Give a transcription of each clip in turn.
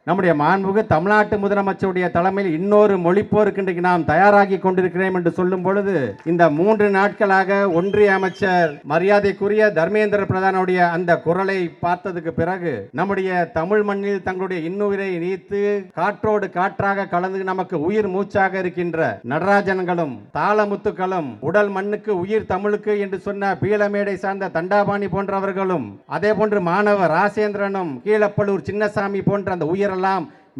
நம்முடைய மாண்புமிகு தமிழ்நாட்டு முதலமைச்சருடைய தலைமையில் இன்னொரு மொழிப்போருக்கு இன்றைக்கு நாம் தயாராகி கொண்டிருக்கிறோம் என்று சொல்லும் பொழுது, இந்த 3 நாட்களாக ஒன்றிய அமைச்சர் மரியாதைக்குரிய தர்மேந்திர பிரதானுடைய அந்த குரலை பார்த்ததுக்கு பிறகு நம்முடைய தமிழ் மண்ணில் தங்களுடைய இன்னுயிரை நீத்து காற்றோடு காற்றாக கலந்து நமக்கு உயிர் மூச்சாக இருக்கின்ற நடராஜன்களும் தாளமுத்துக்களும் உடல் மண்ணுக்கு உயிர் தமிழுக்கு என்று சொன்ன பீளமேடை சார்ந்த தண்டாபாணி போன்றவர்களும் அதே போன்று மாணவர் ராசேந்திரனும் கீழப்பள்ளூர் சின்னசாமி போன்ற அந்த உயிரெல்லாம்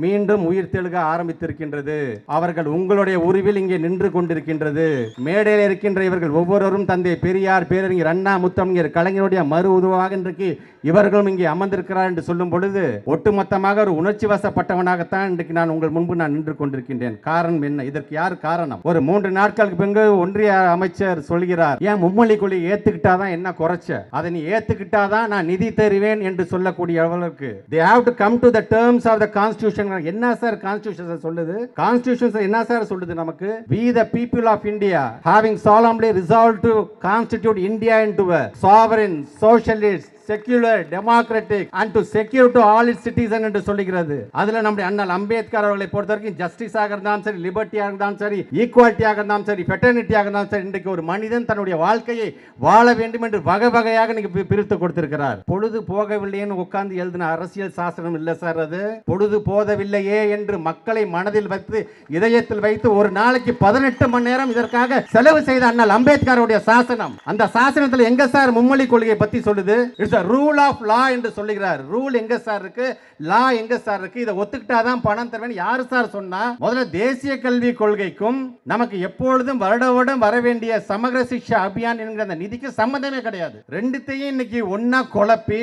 மீண்டும் உயிர் தெழுக ஆரம்பித்திருக்கின்றது. அவர்கள் உங்களுடைய உருவில் இங்கே நின்று கொண்டிருக்கின்றது. மேடையில் இருக்கின்ற இவர்கள் ஒவ்வொருவரும் தந்தை பெரியார், பேரறிஞர் அண்ணா, முத்தமிழர் கலைஞருடைய மறு உருவாக இன்றைக்கு இவர்களும் இங்கே அமர்ந்திருக்கிறார் என்று சொல்லும் பொழுது ஒட்டுமொத்தமாக ஒரு உணர்ச்சி வசப்பட்டவனாகத்தான் இன்றைக்கு நான் உங்கள் முன்பு நான் நின்று கொண்டிருக்கின்றேன். காரணம் என்ன? இதற்கு யார் காரணம்? ஒரு 3 நாட்களுக்கு பிறகு ஒன்றிய அமைச்சர் சொல்கிறார், ஏன் மும்மொழி கொள்கை ஏத்துக்கிட்டாதான் என்ன குறைச்ச, அதை நீ ஏத்துக்கிட்டாதான் நான் நிதி தருவேன் என்று சொல்லக்கூடிய அளவுக்கு they have to come to the terms of the constitution. என்ன சார் கான்ஸ்டிடியூஷன் சொல்லுது? கான்ஸ்டிடியூஷன் என்ன சார் சொல்லுது நமக்கு? we the people of India having solemnly resolved to constitute India into a sovereign, socialist, secular, democratic and to secure to all its citizens என்று சொல்லுகிறது. அதுல நம்முடைய அண்ணல் அம்பேத்கர் அவர்களை பொறுத்தவரைக்கும் ஜஸ்டிஸ் ஆக இருந்தாலும் சரி, லிபர்ட்டி ஆக இருந்தாலும் சரி, ஈக்குவாலிட்டி ஆக இருந்தாலும் சரி, ஃபெட்டர்னிட்டி ஆக இருந்தாலும் சரி, இன்றைக்கு ஒரு மனிதன் தன்னுடைய வாழ்க்கையை வாழ வேண்டும் என்று வகை வகையாக இன்னைக்கு பிரித்து கொடுத்திருக்கிறார். பொழுது போகவில்லைன்னு உட்கார்ந்து எழுதின அரசியல் சாசனம் இல்ல சார் அது. பொழுது போதவில்லையே என்று மக்களை மனதில் வைத்து இதயத்தில் வைத்து ஒரு நாளைக்கு 18 மணி நேரம் இதற்காக செலவு செய்த அண்ணல் அம்பேத்கருடைய சாசனம். அந்த சாசனத்தில் எங்க சார் மும்மொழி கொள்கையை பத்தி சொல்லுது? ரூல் ஆஃப் லா என்று சொல்லுகிறார். ரூல் எங்க சார் இருக்கு? லா எங்க சார் இருக்கு? இதை ஒத்துக்கிட்டாதான் பணம் தருவேன் யாரு சார் சொன்னா? முதல்ல தேசிய கல்வி கொள்கைக்கும் நமக்கு எப்பொழுதும் வருடம் வர வேண்டிய சமகர சிக்ஷா அபியான் என்கிற அந்த நிதிக்கு சம்பந்தமே கிடையாது. ரெண்டுத்தையும் இன்னைக்கு ஒன்னா குழப்பி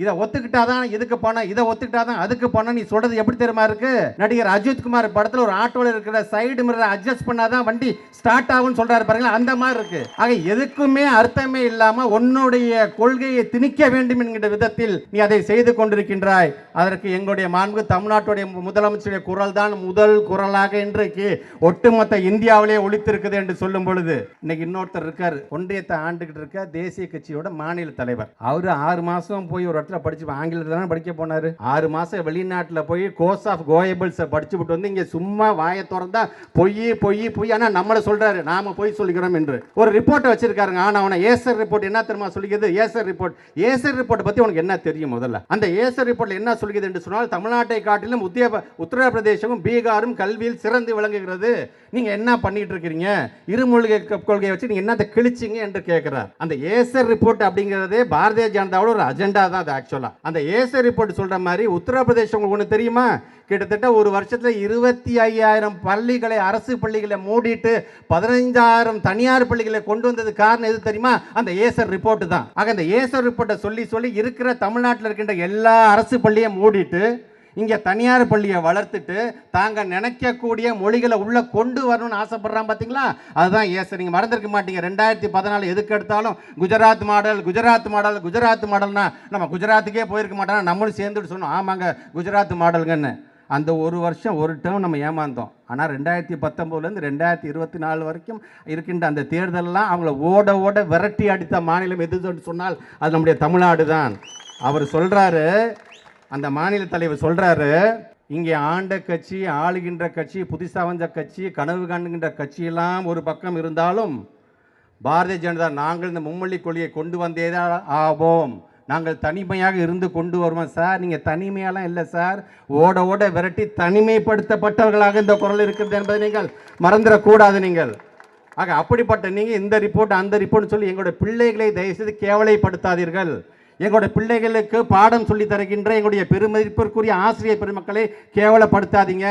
இதை ஒத்துக்கிட்டாதான் இதுக்கு பணம், இதை ஒத்துக்கிட்டாதான் அதுக்கு பணம். நீ சொல்றது எப்படி தெரியுமா இருக்கு? நடிகர் அஜித் குமார் படத்துல ஒரு ஆட்டோல இருக்கிற சைடு மிரர் அட்ஜஸ்ட் பண்ணாதான் வண்டி ஸ்டார்ட் ஆகும் சொல்றாரு பாருங்களா, அந்த மாதிரி இருக்கு. ஆக எதுக்குமே அர்த்தமே இல்லாம உன்னுடைய கொள்கையை திணிக்க வேண்டும் என்கிற விதத்தில் நீ அதை செய்து கொண்டிருக்கின்றாய். அதற்கு எங்களுடைய மாண்பு தமிழ்நாட்டுடைய முதலமைச்சருடைய குரல் தான் முதல் குரலாக இன்றைக்கு ஒட்டுமொத்த இந்தியாவிலே ஒலித்திருக்குது என்று சொல்லும் பொழுது, இன்னைக்கு இன்னொருத்தர் இருக்காரு, ஒன்றியத்தை ஆண்டுகிட்டு இருக்க தேசிய கட்சியோட மாநில தலைவர். அவரு 6 மாசம் போய் ஒரு படிச்சு ஆங்கிலத்தில் தானே படிக்க போனாரு. 6 மாசம் வெளிநாட்டில் போய் கோர்ஸ் ஆஃப் கோயபிள்ஸ் படிச்சுட்டு வந்து இங்க சும்மா வாயை திறந்தா பொய் பொய் பொய். ஆனா நம்மள சொல்றாரு நாம போய் சொல்லிக்கிறோம் என்று ஒரு ரிப்போர்ட்டை வச்சிருக்காருங்க. ஆனா அவன ஏசர் ரிப்போர்ட் என்ன தெரியுமா சொல்லிக்கிறது? ஏசர் ரிப்போர்ட் பத்தி உனக்கு என்ன தெரியும்? முதல்ல அந்த ஏசர் ரிப்போர்ட்ல என்ன சொல்கிறது என்று சொன்னால், தமிழ்நாட்டை காட்டிலும் உத்தரப்பிரதேசமும் பீகாரும் கல்வியில் சிறந்து விளங்குகிறது. நீங்க என்ன பண்ணிட்டு இருக்கீங்க? இருமொழி கொள்கையை வச்சு நீங்க என்ன கிழிச்சிங்க என்று கேட்கிறார். அந்த ஏசர் ரிப்போர்ட் அப்படிங்கிறதே பாரதிய ஜனதாவோட ஒரு அஜெண்டா தான். ஆக்சுவலா அந்த ஏசர் ரிப்போர்ட் சொல்ற மாதிரி உத்தரப்பிரதேசம் உங்களுக்கு ஒன்று தெரியுமா? கிட்டத்தட்ட ஒரு வருஷத்துல 25,000 பள்ளிகளை, அரசு பள்ளிகளை மூடிட்டு 15,000 தனியார் பள்ளிகளை கொண்டு வந்தது காரணம் எது தெரியுமா? அந்த ஏசர் ரிப்போர்ட் தான். ஆக அந்த ஏசர் ரிப்போர்ட்டை சொல்லி சொல்லி இருக்கிற தமிழ்நாட்டில் இருக்கின்ற எல்லா அரசு பள்ளியை மூடிட்டு இங்க தனியார் பள்ளியை வளர்த்துட்டு தாங்க நினைக்கக்கூடிய மொழிகளை உள்ள கொண்டு வரணும்னு ஆசைப்படுறான் பாத்தீங்களா? அதுதான் ஏசர். நீங்க மறந்துருக்க மாட்டீங்க, 2014 எதுக்கு எடுத்தாலும் குஜராத் மாடல் குஜராத் மாடல் குஜராத் மாடல்னா நம்ம குஜராத்துக்கே போயிருக்க மாட்டோம், நம்மளும் சேர்ந்துட்டு சொன்னோம் ஆமாங்க குஜராத் மாடல்கன்னு. அந்த ஒரு வருஷம் ஒரு டேர்ம் நம்ம ஏமாந்தோம். ஆனால் 2019 2024 வரைக்கும் இருக்கின்ற அந்த தேர்தலெல்லாம் அவங்கள ஓட ஓட விரட்டி அடித்த மாநிலம் எதுன்னு சொன்னால் அது நம்முடைய தமிழ்நாடு தான். அவர் சொல்றாரு, அந்த மாநில தலைவர் சொல்றாரு, இங்கே ஆண்ட கட்சி, ஆளுகின்ற கட்சி, புதுசா வந்த கட்சி, கனவு காணுகின்ற கட்சியெல்லாம் ஒரு பக்கம் இருந்தாலும் பாரதிய ஜனதா நாங்கள் இந்த மும்மொழி கொள்கையை கொண்டு வந்தேதான் ஆவோம், நாங்கள் தனிமையாக இருந்து கொண்டு வருவோம். சார் நீங்கள் தனிமையெல்லாம் இல்லை சார், ஓட ஓட விரட்டி தனிமைப்படுத்தப்பட்டவர்களாக இந்த குரல் இருக்கிறது என்பதை நீங்கள் மறந்துடக்கூடாது. நீங்கள் ஆக அப்படிப்பட்ட நீங்கள் இந்த ரிப்போர்ட் அந்த ரிப்போர்ட் சொல்லி எங்களுடைய பிள்ளைகளை தயவுசெய்து கேவலைப்படுத்தாதீர்கள். எங்களுடைய பிள்ளைகளுக்கு பாடம் சொல்லி தருகின்ற எங்களுடைய பெருமதிப்பிற்குரிய ஆசிரியர் பெருமக்களை கேவலப்படுத்தாதீங்க.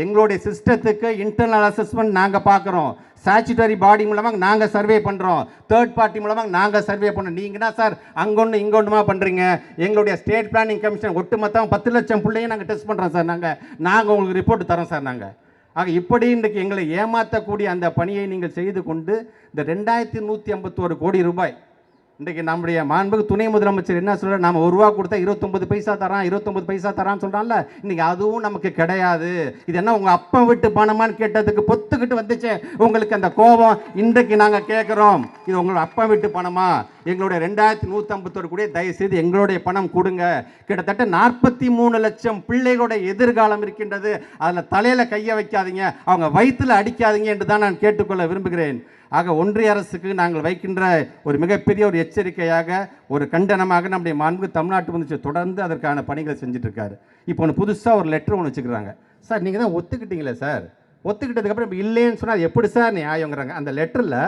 எங்களுடைய சிஸ்டத்துக்கு இன்டர்னல் அசஸ்மெண்ட் நாங்கள் பார்க்குறோம், ஸ்டாச்சுட்டரி பாடி மூலமாக நாங்கள் சர்வே பண்ணுறோம், தேர்ட் பார்ட்டி மூலமாக நாங்கள் சர்வே பண்ணுறோம். நீங்கன்னா சார் அங்கொன்று இங்கொன்றுமா பண்ணுறீங்க. எங்களுடைய ஸ்டேட் பிளானிங் கமிஷன் ஒட்டு மொத்தம் 10 லட்சம் பிள்ளையும் நாங்கள் டெஸ்ட் பண்ணுறோம் சார். நாங்கள் உங்களுக்கு ரிப்போர்ட் தரோம் சார். நாங்கள் ஆக இப்படி இன்றைக்கு எங்களை ஏமாற்றக்கூடிய அந்த பணியை நீங்கள் செய்து கொண்டு இந்த 2151 கோடி ரூபாய் இன்றைக்கு நம்முடைய மாண்புக்கு துணை முதலமைச்சர் என்ன சொல்கிறார்? நம்ம 1 ரூபா கொடுத்தா 29 பைசா தரான், 29 பைசா தரான்னு சொல்கிறான்ல, இன்றைக்கி அதுவும் நமக்கு கிடையாது. இது என்ன உங்கள் அப்பா வீட்டு பணமான்னு கேட்டதுக்கு பொத்துக்கிட்டு வந்துச்சு உங்களுக்கு அந்த கோபம். இன்றைக்கு நாங்கள் கேட்குறோம், இது உங்களோட அப்பா வீட்டு பணமா? எங்களுடைய 2151 கூட தயவுசெய்து எங்களுடைய பணம் கொடுங்க. கிட்டத்தட்ட 43 லட்சம் பிள்ளைகளுடைய எதிர்காலம் இருக்கின்றது. அதில் தலையில் கையை வைக்காதீங்க, அவங்க வயிற்றில் அடிக்காதீங்க என்று தான் நான் கேட்டுக்கொள்ள விரும்புகிறேன். ஆக ஒன்றிய அரசுக்கு நாங்கள் வைக்கின்ற ஒரு மிகப்பெரிய ஒரு எச்சரிக்கையாக, ஒரு கண்டனமாக நம்முடைய மாண்பு தமிழ்நாட்டு முதலமைச்சர் தொடர்ந்து அதற்கான பணிகளை செஞ்சுட்டு இருக்காரு. இப்போ ஒன்று புதுசாக ஒரு லெட்டர் ஒன்று வச்சுக்கிறாங்க. சார் நீங்கள் தான் ஒத்துக்கிட்டீங்களே சார், ஒத்துக்கிட்டதுக்கப்புறம் இப்போ இல்லைன்னு சொன்னால் எப்படி சார் நியாயங்கிறாங்க. அந்த லெட்டரில்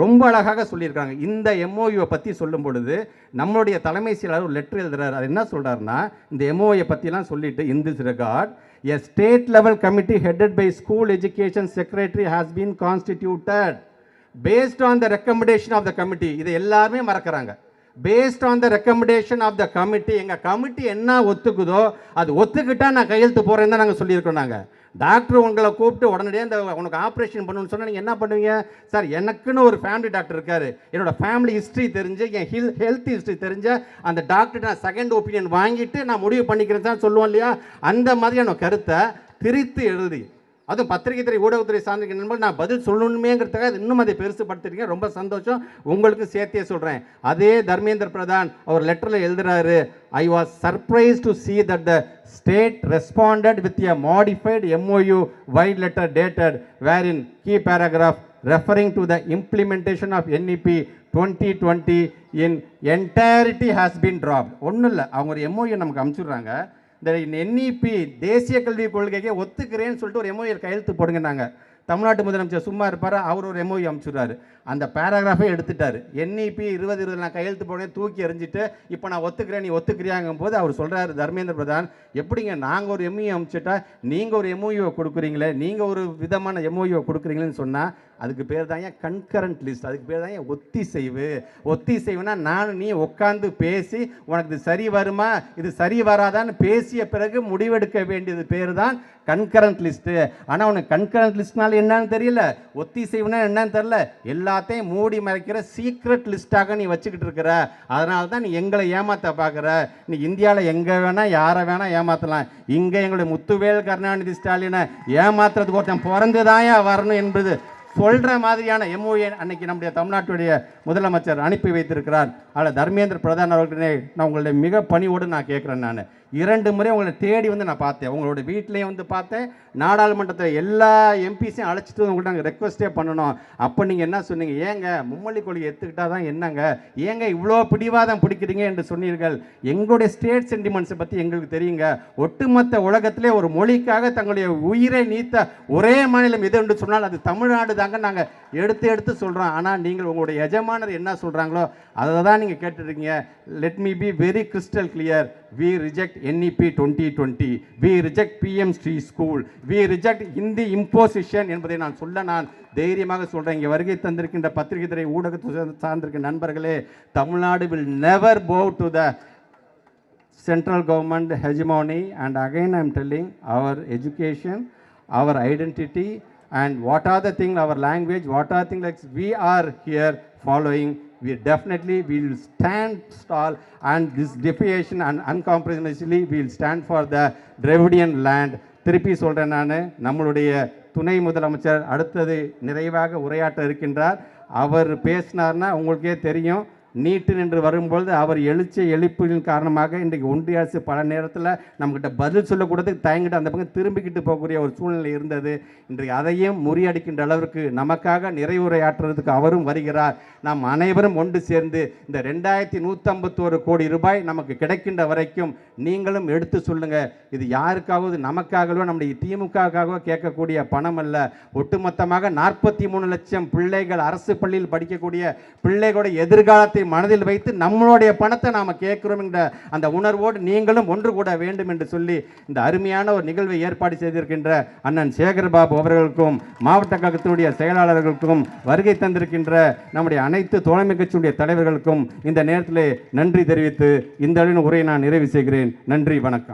ரொம்ப அழகாக சொல்லியிருக்காங்க. இந்த எம்ஓயுவை பற்றி சொல்லும் பொழுது நம்மளுடைய தலைமை செயலாளர் ஒரு லெட்டர் எழுதுறாரு. அது என்ன சொல்கிறாருன்னா, இந்த எம்ஓயை பற்றிலாம் சொல்லிட்டு, in this record a state level committee headed by school education secretary has been constituted based on the recommendation of the committee. இதை எல்லாருமே மறக்கிறாங்க. based on the recommendation of the committee. எங்கள் கமிட்டி என்ன ஒத்துக்குதோ அது ஒத்துக்கிட்டா நான் கையெழுத்து போகிறேன்னு தான் நாங்கள் சொல்லியிருக்கோம். நாங்கள் டாக்டர் உங்களை கூப்பிட்டு உடனடியாக இந்த உனக்கு ஆப்ரேஷன் பண்ணணும்னு சொன்னால் நீங்கள் என்ன பண்ணுவீங்க? சார் எனக்குன்னு ஒரு ஃபேமிலி டாக்டர் இருக்கார், என்னோடய ஃபேமிலி ஹிஸ்ட்ரி தெரிஞ்சு, என் ஹெல்த் ஹிஸ்ட்ரி தெரிஞ்ச அந்த டாக்டர் நான் செகண்ட் ஒப்பீனியன் வாங்கிட்டு நான் முடிவு பண்ணிக்கிறேன் தான் சொல்லுவோம் இல்லையா? அந்த மாதிரியான கருத்தை திரித்து எழுதி, அதுவும் பத்திரிகை துறை ஊடகத்துறை சார்ந்த நண்பர்கள் நான் பதில் சொல்லணுமேங்கிறதுக்காக இன்னும் அதை பெருசுப்படுத்திருக்கீங்க. ரொம்ப சந்தோஷம். உங்களுக்கு சேர்த்தே சொல்கிறேன். அதே தர்மேந்திர பிரதான் அவர் லெட்டரில் எழுதுறாரு, I was surprise to see that the state responded with a modified MOU wide letter dated wherein key paragraph referring to the implementation of NEP 2020 in entirety has been dropped. ஒன்றும் இல்லை, அவங்க ஒரு MOU நமக்கு அனுப்பிச்சுடுறாங்க. இந்த NEP தேசிய கல்விக் கொள்கைக்கு ஒத்துக்கிறேன்னு சொல்லிட்டு ஒரு MOU கையெழுத்து போடுங்க. நாங்கள் தமிழ்நாட்டு முதலமைச்சர் சும்மா இருப்பார், அவர் ஒரு MOU அனுப்பிச்சுடுறாரு. அந்த பேராகிராஃபே எடுத்துட்டார். NEP 2020 நான் கையெழுத்து போட தூக்கி எறிஞ்சிட்டு இப்போ நான் ஒத்துக்கிறேன், நீ ஒத்துக்கிறியாங்கும் போது அவர் சொல்கிறார் தர்மேந்திர பிரதான், எப்படிங்க நாங்கள் ஒரு MOU அனுப்பிச்சிட்டா நீங்கள் ஒரு MOU கொடுக்குறீங்களே, நீங்கள் ஒரு விதமான MOU கொடுக்குறீங்களேன்னு சொன்னால் அதுக்கு பேர் தான் ஏன் கன்கரண்ட் லிஸ்ட், அதுக்கு பேர் தான் ஏன் ஒத்திசைவு. ஒத்திசைவுனா நான் நீ உட்காந்து பேசி உனக்கு இது சரி வருமா இது சரி வராதான்னு பேசிய பிறகு முடிவெடுக்க வேண்டியது பேர் தான் கன்கரண்ட் லிஸ்ட்டு. ஆனால் உனக்கு கன்கரண்ட் லிஸ்ட்னால என்னன்னு தெரியல, ஒத்திசைவுனா என்னன்னு தெரியல, எல்லாத்தையும் மூடி மறைக்கிற சீக்ரெட் லிஸ்ட்டாக நீ வச்சுக்கிட்டு இருக்கிற. அதனால தான் நீ எங்களை ஏமாற்ற பார்க்குற. நீ இந்தியாவில் எங்கே வேணால் யாரை வேணால் ஏமாற்றலாம், இங்கே எங்களுடைய முத்துவேல் கருணாநிதி ஸ்டாலினை ஏமாத்துறதுக்கு ஒருத்தன் பிறந்து தான் வரணும் என்பது சொல்கிற மாதிரியான MOU அன்னைக்கு நம்முடைய தமிழ்நாட்டுடைய முதலமைச்சர் அனுப்பி வைத்திருக்கிறார். அதில் தர்மேந்திர பிரதான் அவர்களே, நான் உங்களுடைய மிக பணியோடு நான் கேட்குறேன். நான் 2 முறை உங்களை தேடி வந்து நான் பார்த்தேன், உங்களோட வீட்டிலையும் வந்து பார்த்தேன், நாடாளுமன்றத்தில் எல்லா எம்பிஸையும் அழைச்சிட்டு உங்கள்கிட்ட நாங்கள் ரெக்வஸ்ட்டே பண்ணணும். அப்போ நீங்கள் என்ன சொன்னீங்க, ஏங்க மும்மொழி கொள்கை எடுத்துக்கிட்டால் தான் என்னங்க, ஏங்க இவ்வளோ பிடிவாதம் பிடிக்கிறீங்க என்று சொன்னீர்கள். எங்களுடைய ஸ்டேட் சென்டிமெண்ட்ஸை பற்றி எங்களுக்கு தெரியுங்க. ஒட்டுமொத்த உலகத்திலே ஒரு மொழிக்காக தங்களுடைய உயிரை நீத்த ஒரே மாநிலம் எது என்று சொன்னால் அது தமிழ்நாடு தாங்க நாங்கள் எடுத்து சொல்கிறோம். ஆனால் நீங்கள் உங்களுடைய எஜமானர் என்ன சொல்கிறாங்களோ அதை தான் நீங்கள் கேட்டுருக்கீங்க. Let me be very crystal clear, we reject NEP 2020, we reject PM Sri School, we reject Hindi imposition என்பதை நான் தைரியமாக சொல்கிறேன். இங்கே வருகை தந்திருக்கின்ற பத்திரிகை துறை ஊடகத்தை சார்ந்திருக்கிற நண்பர்களே, Tamil Nadu will never bow to the central government hegemony. And again I am telling, our education, our identity, and what are the things, our language, what are things like we are here following, we definitely will stand tall, and this defiation and uncompromisingly we will stand for the Dravidian land. திருப்பி சொல்கிறேன், நான் நம்மளுடைய துணை முதலமைச்சர் அடுத்தது நிறைவாக உரையாற்ற இருக்கின்றார். அவர் பேசினார்னா உங்களுக்கே தெரியும், நீட்டு நின்று வரும்பொழுது அவர் எழுப்பின் காரணமாக இன்றைக்கு ஒன்றிய அரசு பல நேரத்தில் நம்மக்கிட்ட பதில் சொல்லக்கூடதுக்கு தயங்கிட்டு அந்த பக்கம் திரும்பிக்கிட்டு போகக்கூடிய ஒரு சூழ்நிலை இருந்தது. இன்றைக்கு அதையும் முறியடிக்கின்ற அளவிற்கு நமக்காக நிறைவுரையாற்றுறதுக்கு அவரும் வருகிறார். நாம் அனைவரும் ஒன்று சேர்ந்து இந்த 2151 கோடி ரூபாய் நமக்கு கிடைக்கின்ற வரைக்கும் நீங்களும் எடுத்து சொல்லுங்கள். இது யாருக்காவது நமக்காகவோ நம்முடைய திமுகவோ கேட்கக்கூடிய பணம் அல்ல. ஒட்டுமொத்தமாக 43 லட்சம் பிள்ளைகள் அரசு பள்ளியில் படிக்கக்கூடிய பிள்ளைகளோட எதிர்காலத்தை மனதில் வைத்து நம்மளுடைய பணத்தை நாம் கேட்கிறோம் என்ற அந்த உணர்வோடு நீங்களும் ஒன்று கூட வேண்டும் என்று சொல்லி இந்த அருமையான ஒரு நிகழ்வை ஏற்பாடு செய்திருக்கின்ற அண்ணன் சேகர்பாபு அவர்களுக்கும் மாவட்ட கழகத்தினுடைய செயலாளர்களுக்கும் வருகை தந்திருக்கின்ற நம்முடைய அனைத்து தோழமை கட்சியுடைய தலைவர்களுக்கும் இந்த நேரத்தில் நன்றி தெரிவித்து இந்த உரையை நான் நிறைவு செய்கிறேன். நன்றி, வணக்கம்.